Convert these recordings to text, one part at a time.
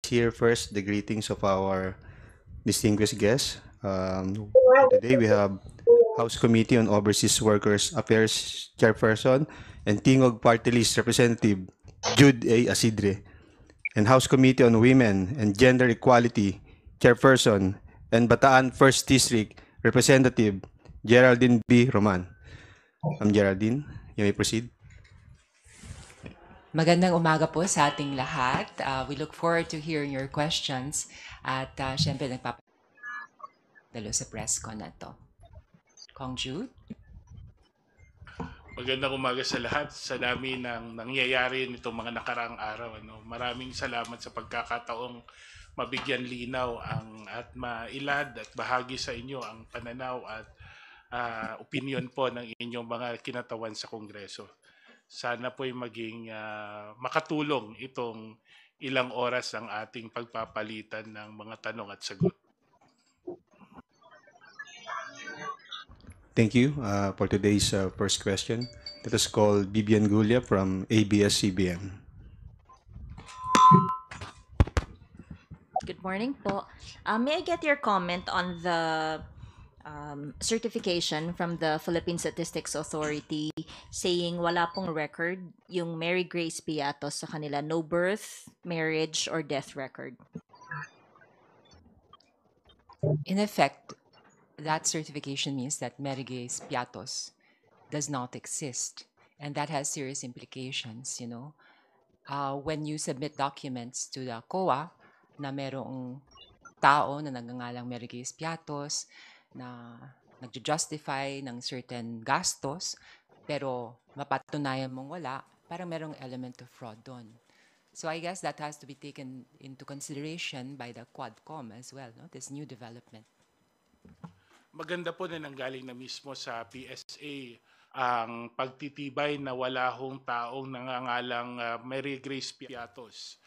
hear first the greetings of our distinguished guests. Today we have House Committee on Overseas Workers Affairs Chairperson and Tingog Party List Representative Jude A. Asidre, and House Committee on Women and Gender Equality Chairperson and Bataan First District Representative Geraldine B. Roman. Geraldine, you may proceed. Magandang umaga po sa ating lahat. We look forward to hearing your questions at syempre nagpapadalo sa press con na to. Kong Jude? Magandang umaga sa lahat. Sa dami ng nangyayari nitong mga nakaraang araw. Maraming salamat sa pagkakataong mabigyan linaw at mailad at bahagi sa inyo ang pananaw at opinion po ng inyong mga kinatawan sa Kongreso. Sana po'y maging makatulong itong ilang oras ng ating pagpapalitan ng mga tanong at sagot. Thank you for today's first question. Let us call Bibian Gulia from ABS-CBN. Good morning po. May I get your comment on the certification from the Philippine Statistics Authority saying wala pong record yung Mary Grace Piatos sa kanila, no birth, marriage, or death record? In effect, that certification means that Mary Grace Piatos does not exist. And that has serious implications, you know. When you submit documents to the COA na merong tao na nagngangalang Mary Grace Piatos na nagjo-justify ng certain gastos, pero mapatunayan mong wala, parang merong element of fraud doon. So I guess that has to be taken into consideration by the Quadcom as well, no? This new development. Maganda po na nanggaling na mismo sa PSA ang pagtitibay na wala hong taong nangangalang Mary Grace Piatos.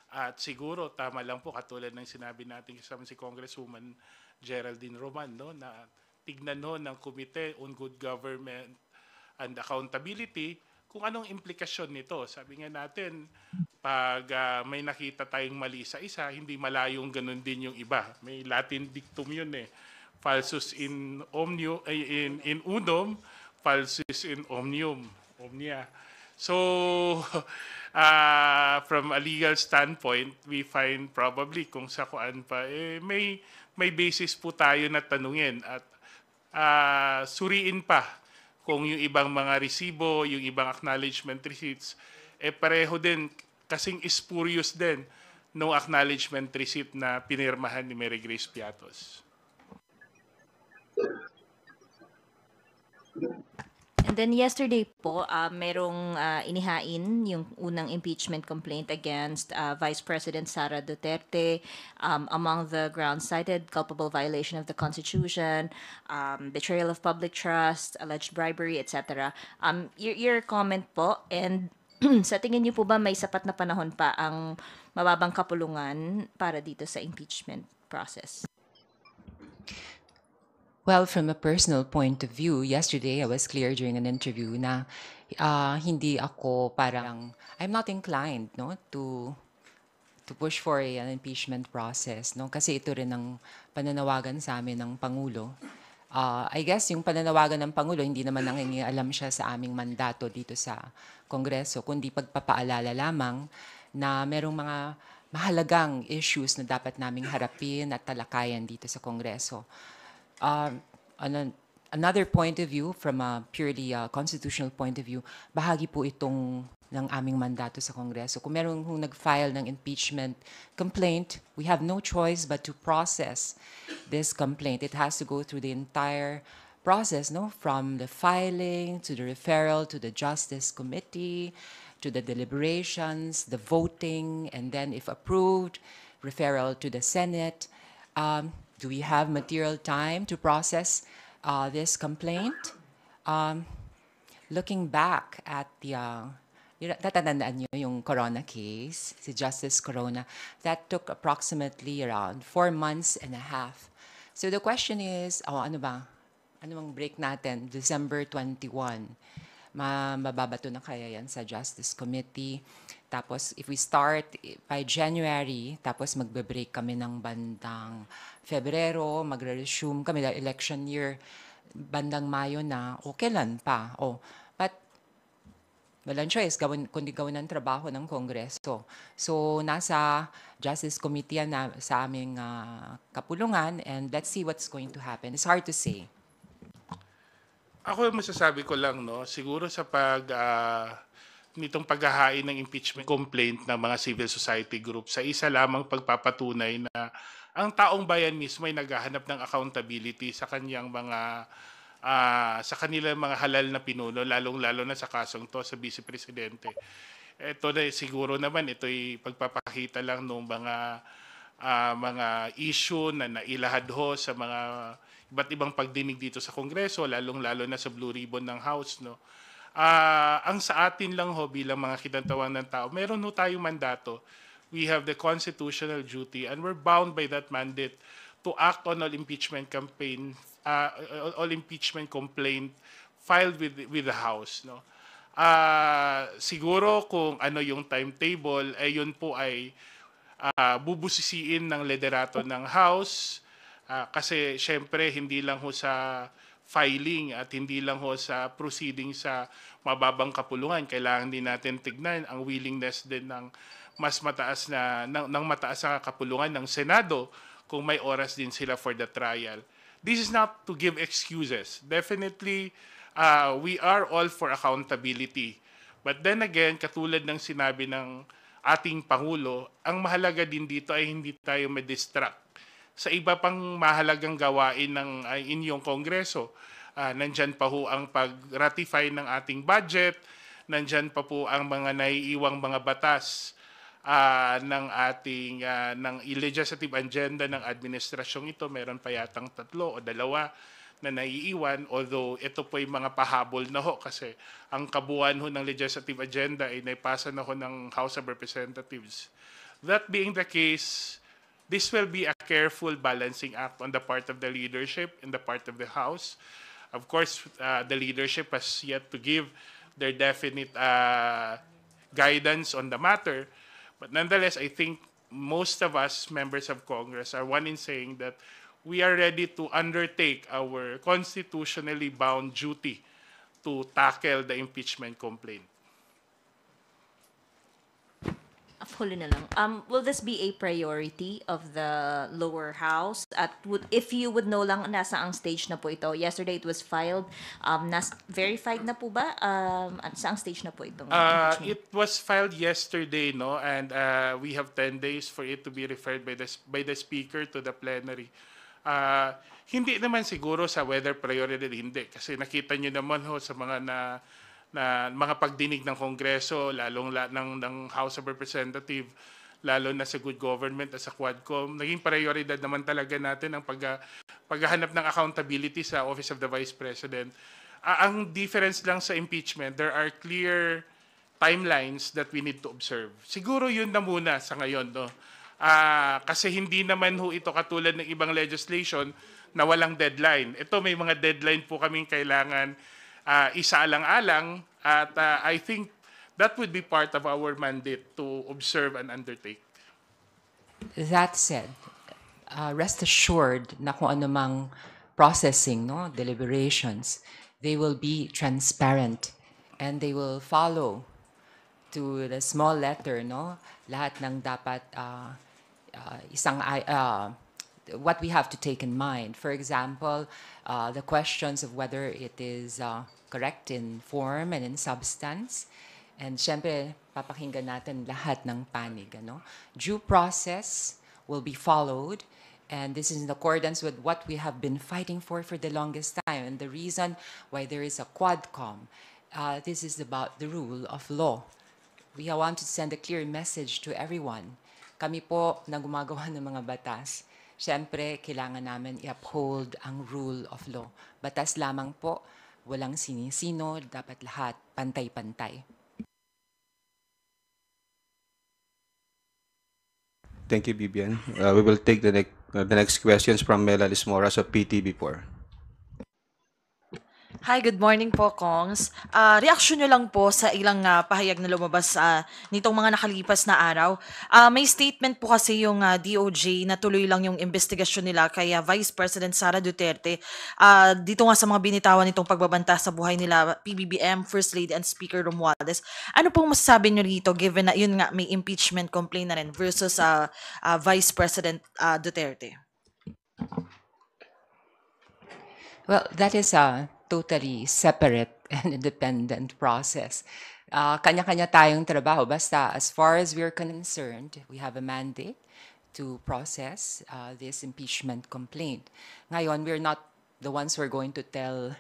At siguro tama lang po katulad ng sinabi natin kasama si Congresswoman Geraldine Roman, no, na tignan ng Committee on Good Government and Accountability kung anong implikasyon nito. Sabi nga natin, pag may nakita tayong mali sa isa, hindi malayong ganun din yung iba. May Latin dictum yun eh. Falsus in unum, falsus in omnia. So, from a legal standpoint, we find probably kung sa kuan pa, may basis po tayo na tanungin at suriin pa kung yung ibang mga resibo, yung ibang acknowledgement receipts, pareho din, kasing spurious din no acknowledgement receipt na pinirmahan ni Mary Grace Piatos. And then yesterday po, merong inihain yung unang impeachment complaint against Vice President Sara Duterte. Among the grounds cited, culpable violation of the Constitution, betrayal of public trust, alleged bribery, etc. Your comment po, and sa tingin niyo po ba may sapat na panahon pa ang mababang kapulungan para dito sa impeachment process? Well, from a personal point of view, yesterday I was clear during an interview na hindi ako parang, I'm not inclined no, to push for an impeachment process. No? Kasi ito rin ang pananawagan sa amin ng Pangulo. I guess yung pananawagan ng Pangulo, hindi naman nangingialam siya sa aming mandato dito sa Kongreso, kundi pagpapaalala lamang na merong mga mahalagang issues na dapat naming harapin at talakayan dito sa Kongreso. Another point of view, from a purely constitutional point of view, bahagi po itong ng aming mandato sa Kongreso. Kung meron kung nag-file ng impeachment complaint, we have no choice but to process this complaint. It has to go through the entire process, no? From the filing, to the referral, to the Justice Committee, to the deliberations, the voting, and then if approved, referral to the Senate. Do we have material time to process this complaint? Looking back at the, natatandaan nyo yung Corona case, si Justice Corona, that took approximately around 4 months and a half. So the question is, ano bang break natin? December 21. Mababato na kaya yan sa Justice Committee. Tapos if we start by January, tapos magbe-break kami ng bandang Febrero, magre-resume kami dahil election year, bandang Mayo na, o kailan pa. But walang choice, kundi gawin ng trabaho ng Kongreso. So, nasa Justice Committee yan na sa aming kapulungan, and let's see what's going to happen. It's hard to say. Ako masasabi ko lang, no, siguro sa nitong paghahain ng impeachment complaint ng mga civil society groups sa isa lamang pagpapatunay na ang taong bayan mismo ay naghahanap ng accountability sa kanyang sa kanilang mga halal na pinuno, lalong-lalo na sa kasong to sa Vice Presidente. Ito na siguro naman, ito'y pagpapakita lang ng mga issue na nailahad ho sa mga iba't ibang pagdinig dito sa Kongreso, lalong-lalo na sa Blue Ribbon ng House. No? Ang sa atin lang ho bilang mga kinatawang ng tao, meron ho tayong mandato. We have the constitutional duty and we're bound by that mandate to act on all impeachment complaint filed with the House. No? Siguro kung ano yung timetable, yun po ay bubusisiin ng liderato ng House kasi syempre hindi lang ho sa filing at hindi lang ho sa proceeding sa mababang kapulungan, kailangan din natin tignan ang willingness din ng mas mataas ng mataas na kapulungan ng Senado kung may oras din sila for the trial. This is not to give excuses. Definitely, we are all for accountability. But then again, katulad ng sinabi ng ating Pangulo, ang mahalaga din dito ay hindi tayo ma-distract sa iba pang mahalagang gawain ng inyong Kongreso. Nandyan pa ho ang pag-ratify ng ating budget, nandyan pa po ang mga naiiwang mga batas ng ating ng legislative agenda ng administrasyong ito. Meron pa yatang 3 o 2 na naiiwan, although ito po ay mga pahabol na ho kasi ang kabuuan ho ng legislative agenda ay naipasa na ho ng House of Representatives. That being the case, this will be a careful balancing act on the part of the leadership and the part of the House. Of course, the leadership has yet to give their definite guidance on the matter. But nonetheless, I think most of us members of Congress are one in saying that we are ready to undertake our constitutionally bound duty to tackle the impeachment complaint. Huli na lang. Will this be a priority of the lower house? At if you would know lang, nasa ang stage na po ito. Yesterday it was filed. Verified na po ba? At saang stage na po itong impeachment? It was filed yesterday, no, and we have 10 days for it to be referred by the Speaker to the plenary. Hindi naman siguro sa whether priority hindi, kasi nakita niyo naman ho sa mga mga pagdinig ng Kongreso, lalong ng House of Representatives, lalo na sa good government at sa Quadcom, naging prioridad naman talaga natin ang paghahanap ng accountability sa Office of the Vice President. Ang difference lang sa impeachment, there are clear timelines that we need to observe. Siguro yun na muna sa ngayon, no? Kasi hindi naman ho ito katulad ng ibang legislation na walang deadline. Ito may mga deadline po kaming kailangan isaalang-alang at I think that would be part of our mandate to observe and undertake. That said, rest assured na kung ano mang processing, no, deliberations, they will be transparent and they will follow to the small letter, no, lahat ng dapat what we have to take in mind. For example, the questions of whether it is correct in form and in substance. And syempre, papakinggan natin lahat ng panig. Ano? Due process will be followed. And this is in accordance with what we have been fighting for the longest time. And the reason why there is a Quadcom, this is about the rule of law. We want to send a clear message to everyone. Kami po na gumagawa ng mga batas, syempre, kailangan namin i-uphold ang rule of law. Batas lamang po, walang sinisino, dapat lahat pantay-pantay. Thank you, Bibian. We will take the next questions from Mela Lismoras of PTV4. Hi, good morning po, Kongs. Reaksyon nyo lang po sa ilang pahayag na lumabas nitong mga nakalipas na araw. May statement po kasi yung DOJ na tuloy lang yung investigasyon nila kay Vice President Sara Duterte. Dito nga sa mga binitawan nitong pagbabanta sa buhay nila, PBBM, First Lady, and Speaker Romualdez. Ano pong masasabi nyo rito given na yun nga may impeachment complaint na rin versus Vice President Duterte? Well, that is a totally separate and independent process. Kanya-kanya tayong trabaho. Basta, as far as we're concerned, we have a mandate to process this impeachment complaint. Ngayon, we're not the ones who are going to tell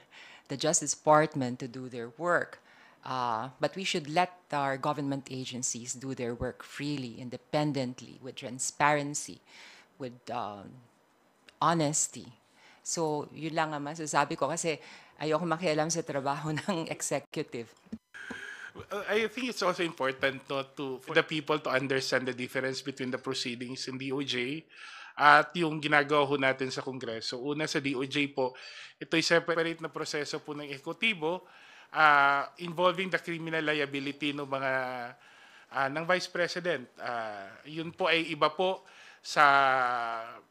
the Justice Department to do their work. But we should let our government agencies do their work freely, independently, with transparency, with honesty. So, yun lang ang masasabi ko kasi ayoko makialam sa trabaho ng executive. I think it's also important for the people to understand the difference between the proceedings in DOJ at yung ginagawa ho natin sa Kongreso. Una sa DOJ po, ito'y separate na proseso po ng ekutibo involving the criminal liability ng mga ng Vice President. Yun po ay iba po sa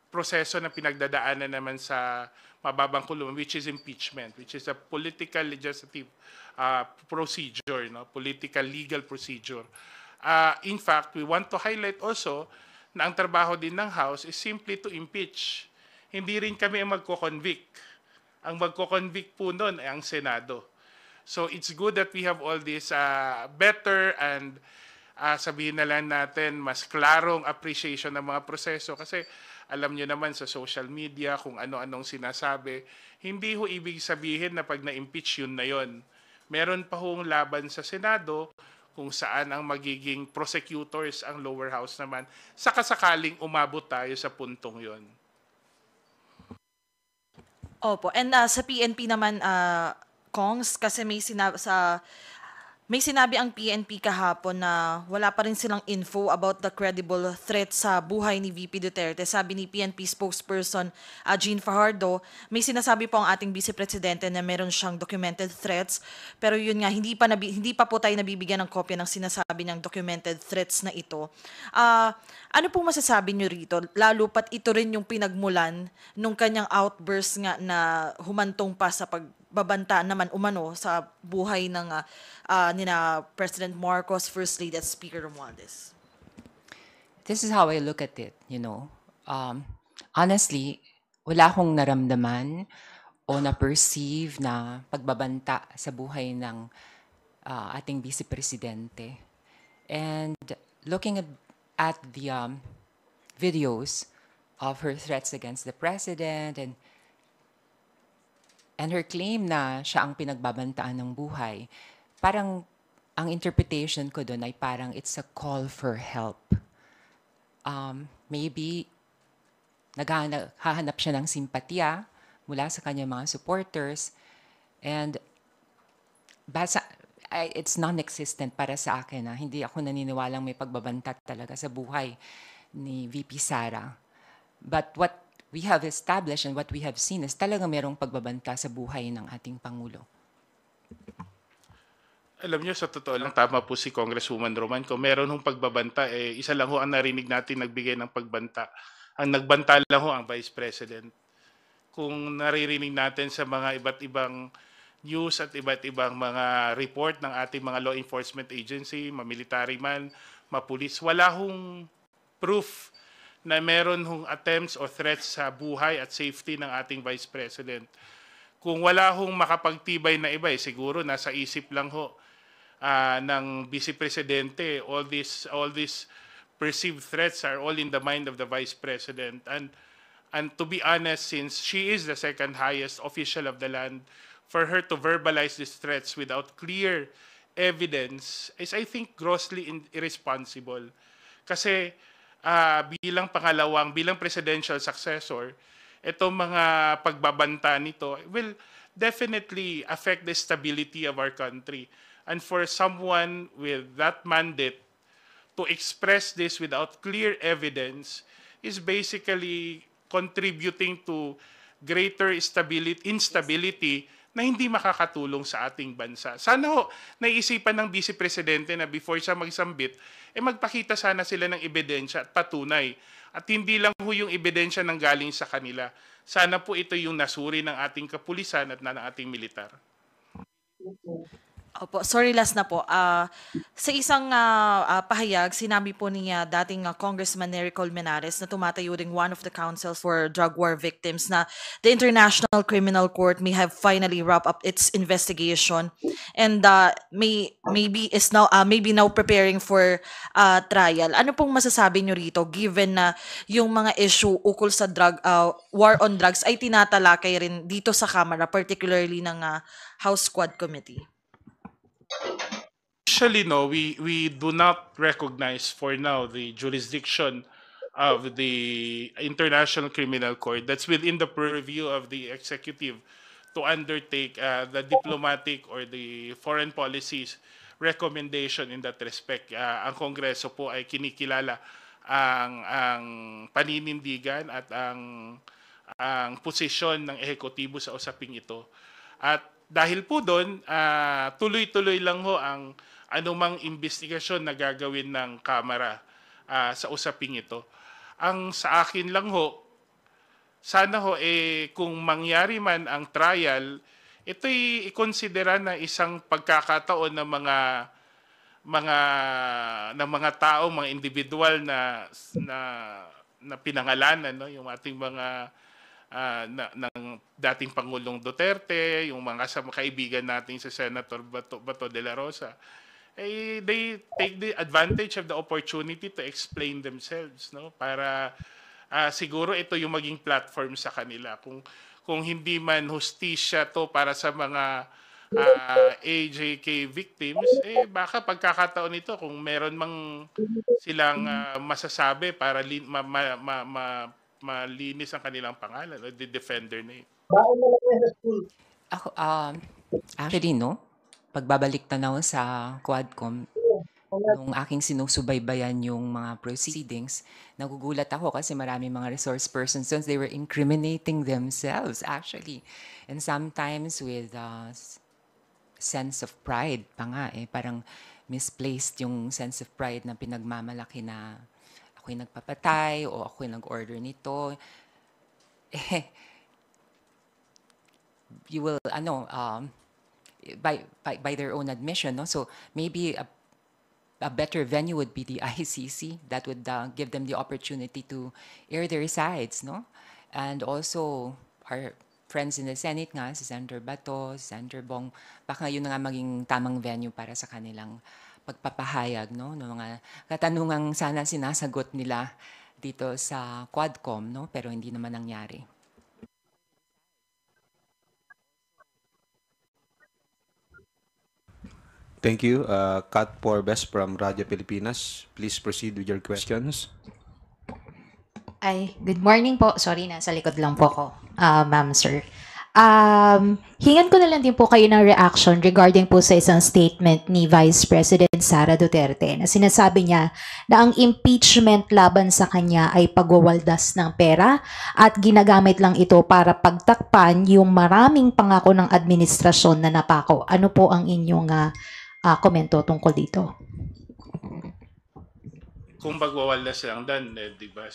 proseso na pinagdadaanan naman sa mababang kulungan, which is impeachment, which is a political legislative procedure, no? Political legal procedure. In fact, we want to highlight also na ang trabaho din ng House is simply to impeach. Hindi rin kami ang magko-convict. Ang magko-convict po nun ay ang Senado. So it's good that we have all this better and sabihin na lang natin mas klarong appreciation ng mga proseso kasi alam nyo naman sa social media kung ano-anong sinasabi. Hindi ho ibig sabihin na pag na-impeach yun na yun. Meron pa hong laban sa Senado kung saan ang magiging prosecutors ang lower house naman sakasakaling umabot tayo sa puntong yon. Opo, and sa PNP naman, Kongs, kasi may sinabi ang PNP kahapon na wala pa rin silang info about the credible threat sa buhay ni VP Duterte. Sabi ni PNP spokesperson Jean Fajardo, may sinasabi po ang ating Vice Presidente na meron siyang documented threats. Pero yun nga, hindi pa po tayo nabibigyan ng kopya ng sinasabi niyang documented threats na ito. Ano pong masasabi niyo rito? Lalo pat ito rin yung pinagmulan nung kanyang outburst nga na humantong pa sa pagbabanta naman umano sa buhay ng nina President Marcos, First Lady, at Speaker Romualdez. This is how I look at it, you know. Honestly, wala akong naramdaman o na-perceive na pagbabanta sa buhay ng ating Vice Presidente. And looking at the videos of her threats against the President and her claim na siya ang pinagbabantaan ng buhay, parang ang interpretation ko doon ay parang it's a call for help. Maybe naghahanap siya ng simpatya mula sa kanyang mga supporters and it's non-existent para sa akin. Hindi ako naniniwalang may pagbabanta talaga sa buhay ni VP Sara. But what we have established and what we have seen is talaga merong pagbabanta sa buhay ng ating Pangulo. Alam niyo, sa totoo lang, tama po si Congresswoman Roman. Kung meron hong pagbabanta, isa lang ho ang narinig natin nagbigay ng pagbanta. Ang nagbanta lang ho ang Vice President. Kung naririnig natin sa mga iba't ibang news at iba't ibang mga report ng ating mga law enforcement agency, mamilitary man, mapulis, wala hong proof na meron hong attempts or threats sa buhay at safety ng ating Vice President. Kung wala hong makapagtibay na iba, siguro nasa isip lang ho ng Vice Presidente, all these perceived threats are all in the mind of the Vice President. And to be honest, since she is the second highest official of the land, for her to verbalize these threats without clear evidence is, I think, grossly irresponsible. Kasi bilang presidential successor, itong mga pagbabanta nito will definitely affect the stability of our country. And for someone with that mandate to express this without clear evidence is basically contributing to greater instability na hindi makakatulong sa ating bansa. Sana ho, naisipan ng Vice Presidente na before siya magsambit, magpakita sana sila ng ebidensya at patunay. At hindi lang ho yung ebidensya ng galing sa kanila. Sana po ito yung nasuri ng ating kapulisan at ng ating militar. Opo, sorry, last na po. Sa isang pahayag, sinabi po niya dating Congressman Nery Colmenares na tumatayo ring one of the councils for drug war victims na the International Criminal Court may have finally wrapped up its investigation and maybe now preparing for trial. Ano pong masasabi niyo rito given na yung mga issue ukol sa war on drugs ay tinatalakay rin dito sa Kamara, particularly ng House Squad Committee? Actually, no, we do not recognize for now the jurisdiction of the International Criminal Court. That's within the purview of the executive to undertake the diplomatic or the foreign policies recommendation in that respect. Ang Kongreso po ay kinikilala ang paninindigan at ang posisyon ng ehekutibo sa usaping ito. At dahil po doon, tuloy-tuloy lang ho ang anumang investigasyon na gagawin ng Kamara sa usaping ito. Ang sa akin lang ho, sana ho kung mangyari man ang trial, ito'y ikonsidera na isang pagkakataon ng mga tao, mga individual na pinangalanan, no, yung ating mga ng dating Pangulong Duterte, yung mga kaibigan natin sa Senator Bato de la Rosa, they take the advantage of the opportunity to explain themselves, no? Para siguro ito yung maging platform sa kanila. Kung hindi man hustisya to para sa mga AJK victims, baka pagkakataon ito kung meron mang silang masasabi para malinis ang kanilang pangalan o the defender name. Ako, actually, no? Pagbabalik tanaw sa Quadcom, nung aking sinusubaybayan yung mga proceedings, nagugulat ako kasi maraming mga resource persons, they were incriminating themselves, actually. And sometimes with sense of pride pa nga, parang misplaced yung sense of pride na pinagmamalaki na ako'y nagpapatay o ako'y nag-order nito. You will, by their own admission, no? So maybe a better venue would be the ICC that would give them the opportunity to air their sides, no? And also our friends in the Senate nga, si Senator Bato, si Senator Bong, baka yun na nga maging tamang venue para sa kanilang pagpapahayag, no? Ng mga katanungang sana sinasagot nila dito sa Quadcom, no? Pero hindi naman nangyari. Thank you. Kat Porbes from Radyo Pilipinas. Please proceed with your questions. Ay, good morning po. Sorry, nasa likod lang po ako, ma'am, sir. Hingan ko na lang din po kayo ng reaction regarding po sa isang statement ni Vice President Sara Duterte na sinasabi niya na ang impeachment laban sa kanya ay pagwawaldas ng pera at ginagamit lang ito para pagtakpan yung maraming pangako ng administrasyon na napako. Ano po ang inyong komento tungkol dito? Kung magwawaldas lang dan, di ba,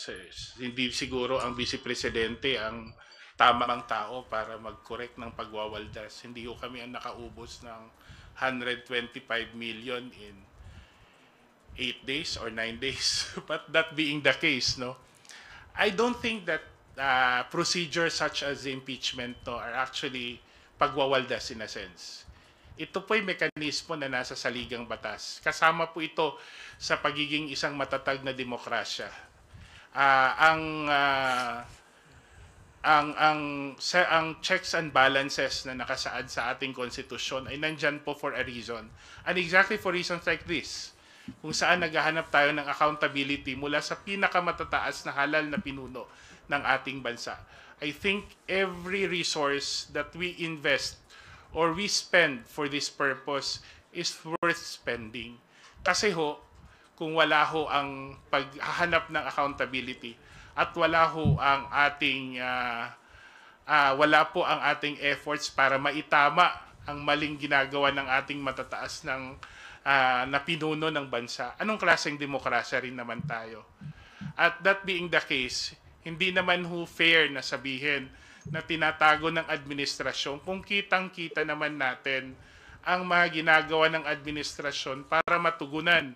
hindi siguro ang Vice Presidente ang tamang tao para mag-correct ng pagwawaldas. Hindi ko kami ang nakaubos ng 125 million in 8 days or 9 days. But that being the case, no, I don't think that procedures such as impeachment are actually pagwawaldas in a sense. Ito po'y mekanismo na nasa saligang batas. Kasama po ito sa pagiging isang matatag na demokrasya. Ang checks and balances na nakasaad sa ating konstitusyon ay nandyan po for a reason. And exactly for reasons like this, kung saan naghahanap tayo ng accountability mula sa pinakamatataas na halal na pinuno ng ating bansa. I think every resource that we invest or we spend for this purpose is worth spending. Kasi ho, kung wala ho ang paghahanap ng accountability at wala ho ang ating wala po ang ating efforts para maitama ang maling ginagawa ng ating matataas na pinuno ng bansa. Anong klaseng demokrasya rin naman tayo? At that being the case, hindi naman fair na sabihin na tinatago ng administrasyon kung kitang-kita naman natin ang mga ginagawa ng administrasyon para matugunan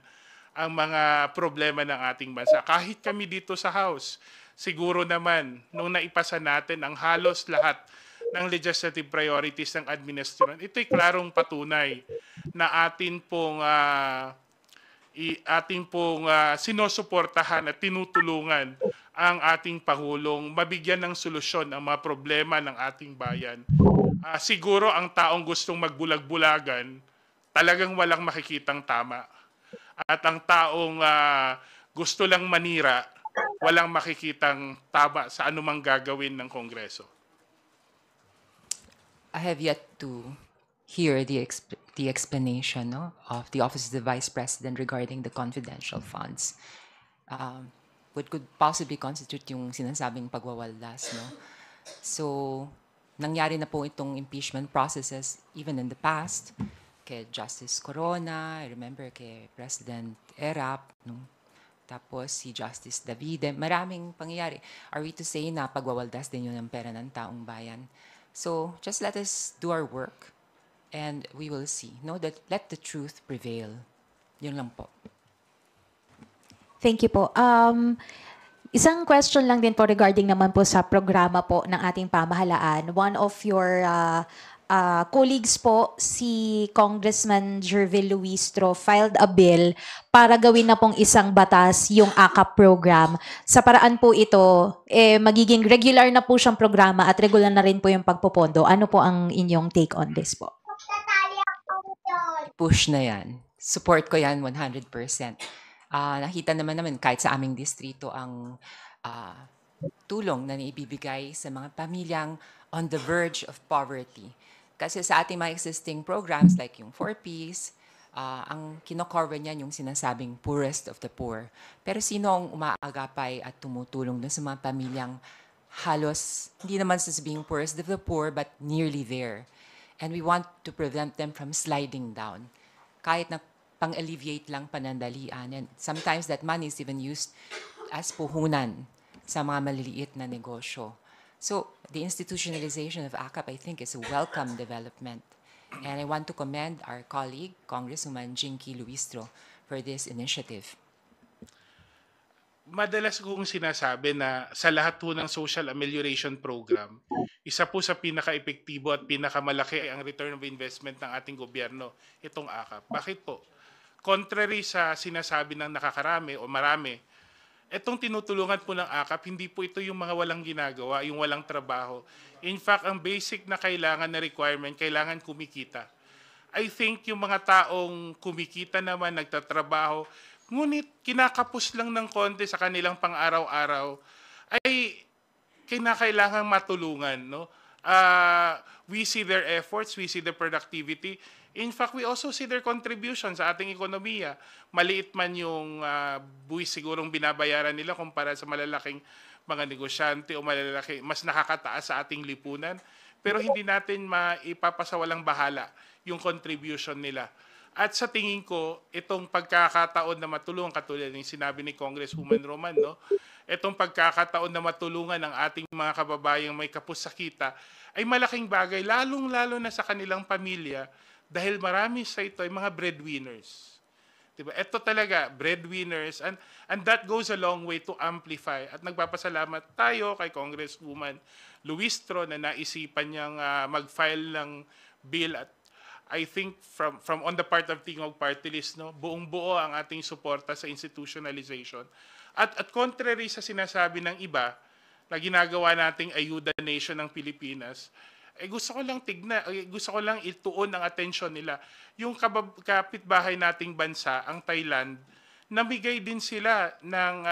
ang mga problema ng ating bansa. Kahit kami dito sa House, siguro naman nung naipasa natin ang halos lahat ng legislative priorities ng administrasyon, ito'y klarong patunay na atin pong sinusuportahan at tinutulungan ang ating Pangulong mabigyan ng solusyon ang mga problema ng ating bayan. Siguro ang taong gustong magbulag-bulagan, talagang walang makikitang tama. At ang taong gusto lang manira, walang makikitang tama sa anumang gagawin ng Kongreso. I have yet to hear the explanation of the Office of the Vice President regarding the confidential funds. What could possibly constitute yung sinasabing pagwawaldas, no? So, nangyari na po itong impeachment processes even in the past, kay Justice Corona, I remember kay President Erap, no? Tapos si Justice Davide, maraming pangyayari. Are we to say na pagwawaldas din yun ng pera ng taong bayan? So, just let us do our work and we will see. No, that let the truth prevail. Yun lang po. Thank you po. Isang question lang din po regarding naman po sa programa po ng ating pamahalaan. One of your colleagues po, si Congressman Jervil Luistro, filed a bill para gawin na pong isang batas yung AKAP program. Sa paraan po ito, magiging regular na po siyang programa at regular na rin po yung pagpopondo. Ano po ang inyong take on this po? Push na yan. Support ko yan 100%. Nakita naman kahit sa aming distrito ang tulong na naibibigay sa mga pamilyang on the verge of poverty. Kasi sa ating mga existing programs like yung 4Ps, ang kinocover niyan yung sinasabing poorest of the poor. Pero sino ang umaagapay at tumutulong dun sa mga pamilyang halos, hindi naman sasabing poorest of the poor, but nearly there. And we want to prevent them from sliding down. Kahit na pang-alleviate lang panandalian. And sometimes that money is even used as puhunan sa mga maliliit na negosyo. So the institutionalization of AKAP, I think, is a welcome development. And I want to commend our colleague, Congresswoman Jinky Luistro, for this initiative. Madalas kong sinasabi na sa lahat po ng social amelioration program, isa po sa pinaka-epektibo at pinakamalaki ay ang return of investment ng ating gobyerno, itong AKAP. Bakit po? Contrary sa sinasabi ng nakakarami o marami, itong tinutulungan po ng AKAP, hindi po ito yung mga walang ginagawa, yung walang trabaho. In fact, ang basic na kailangan na requirement, kailangan kumikita. I think yung mga taong kumikita naman, nagtatrabaho, ngunit kinakapos lang ng konti sa kanilang pang-araw-araw, ay kinakailangan matulungan. No? We see their efforts, we see their productivity. In fact, we also see their contribution sa ating ekonomiya. Maliit man yung buwis sigurong binabayaran nila kumpara sa malalaking mga negosyante o mas nakakataas sa ating lipunan. Pero hindi natin maipapasawalang bahala yung contribution nila. At sa tingin ko, itong pagkakataon na matulungan, katulad ng sinabi ni Congresswoman Roman, no? Itong pagkakataon na matulungan ng ating mga kababayang may kapusakita ay malaking bagay, lalong-lalo na sa kanilang pamilya, dahil marami sa ito ay mga breadwinners. Diba? Ito talaga, breadwinners, and that goes a long way to amplify. At nagpapasalamat tayo kay Congresswoman Luistro na naisipan niyang mag-file ng bill. At I think from on the part of Tingog Party List, no, buong-buo ang ating suporta sa institutionalization. At contrary sa sinasabi ng iba na ginagawa nating ayuda nation ng Pilipinas, gusto ko lang ituon ang atensyon nila. Yung kapitbahay nating bansa, ang Thailand, namigay din sila ng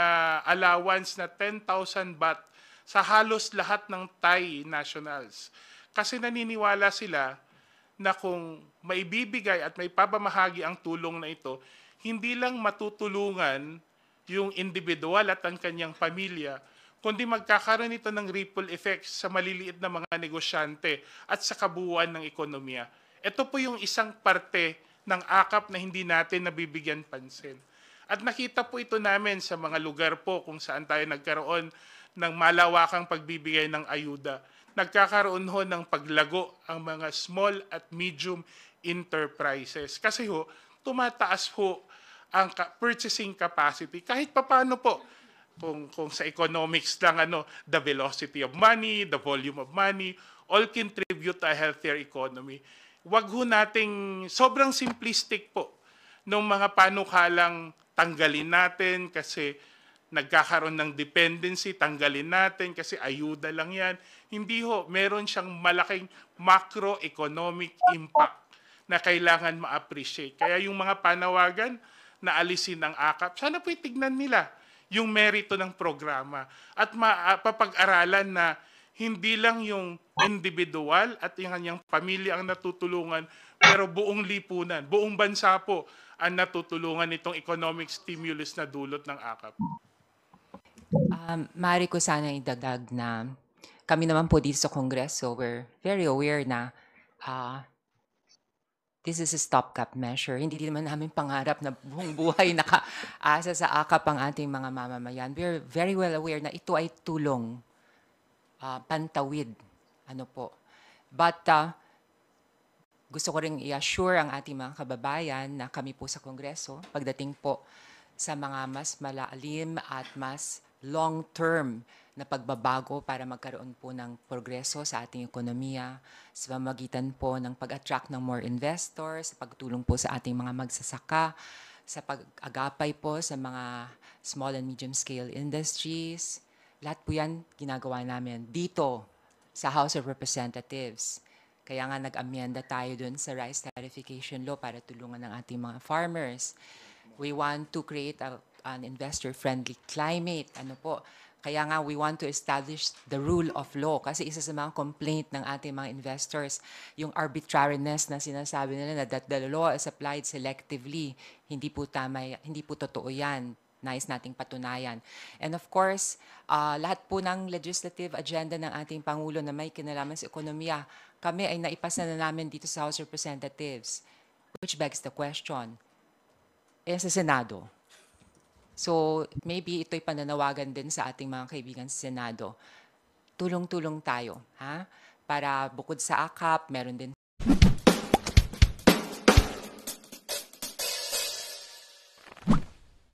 allowance na 10,000 baht sa halos lahat ng Thai nationals. Kasi naniniwala sila na kung maibibigay at may pamamahagi ang tulong na ito, hindi lang matutulungan yung individual at ang kanyang pamilya, kundi magkakaroon ito ng ripple effects sa maliliit na mga negosyante at sa kabuuan ng ekonomiya. Ito po yung isang parte ng akap na hindi natin nabibigyan pansin. At nakita po ito namin sa mga lugar po kung saan tayo nagkaroon ng malawakang pagbibigay ng ayuda. Nagkakaroon ho ng paglago ang mga small at medium enterprises. Kasi ho, tumataas ho ang purchasing capacity. Kahit papaano po, kung sa economics lang, the velocity of money, the volume of money, all contribute to a healthier economy. Wag ho nating, sobrang simplistic po ng mga panukalang tanggalin natin kasi nagkakaroon ng dependency, tanggalin natin kasi ayuda lang yan. Hindi ho, meron siyang malaking macroeconomic impact na kailangan ma-appreciate. Kaya yung mga panawagan na alisin ang akap, sana po itignan nila yung merito ng programa at mapapag-aralan na hindi lang yung individual at yung kanyang pamilya ang natutulungan, pero buong lipunan, buong bansa po ang natutulungan itong economic stimulus na dulot ng akap. Maaari ko sana idagdag na kami naman po dito sa Kongreso, we're very aware na this is a stopgap measure. Hindi naman namin pangarap na buong buhay nakaasa sa akap ang ating mga mamamayan. We're very well aware na ito ay tulong, pantawid. But gusto ko rin i-assure ang ating mga kababayan na kami po sa Kongreso, pagdating po sa mga mas malalim at mas long-term na pagbabago para magkaroon po ng progreso sa ating ekonomiya, sa pamamagitan po ng pag-attract ng more investors, sa pagtulong po sa ating mga magsasaka, sa pag-agapay po sa mga small and medium-scale industries. Lahat po yan ginagawa namin dito sa House of Representatives. Kaya nga nag-amyenda tayo dun sa rice tarification law para tulungan ng ating mga farmers. We want to create an investor-friendly climate. Kaya nga we want to establish the rule of law. Kasi isa sa mga complaint ng ating mga investors, yung arbitrariness na sinasabi nila na that the law is applied selectively. Hindi po tama, hindi po totoo yan. Nais nating patunayan. And of course, lahat po ng legislative agenda ng ating Pangulo na may kinalaman sa ekonomiya, kami ay naipasa na namin dito sa House of Representatives. Which begs the question, sa Senado. So maybe ito'y pananawagan din sa ating mga kaibigan sa Senado. Tulong-tulong tayo, ha? Para bukod sa akap, meron din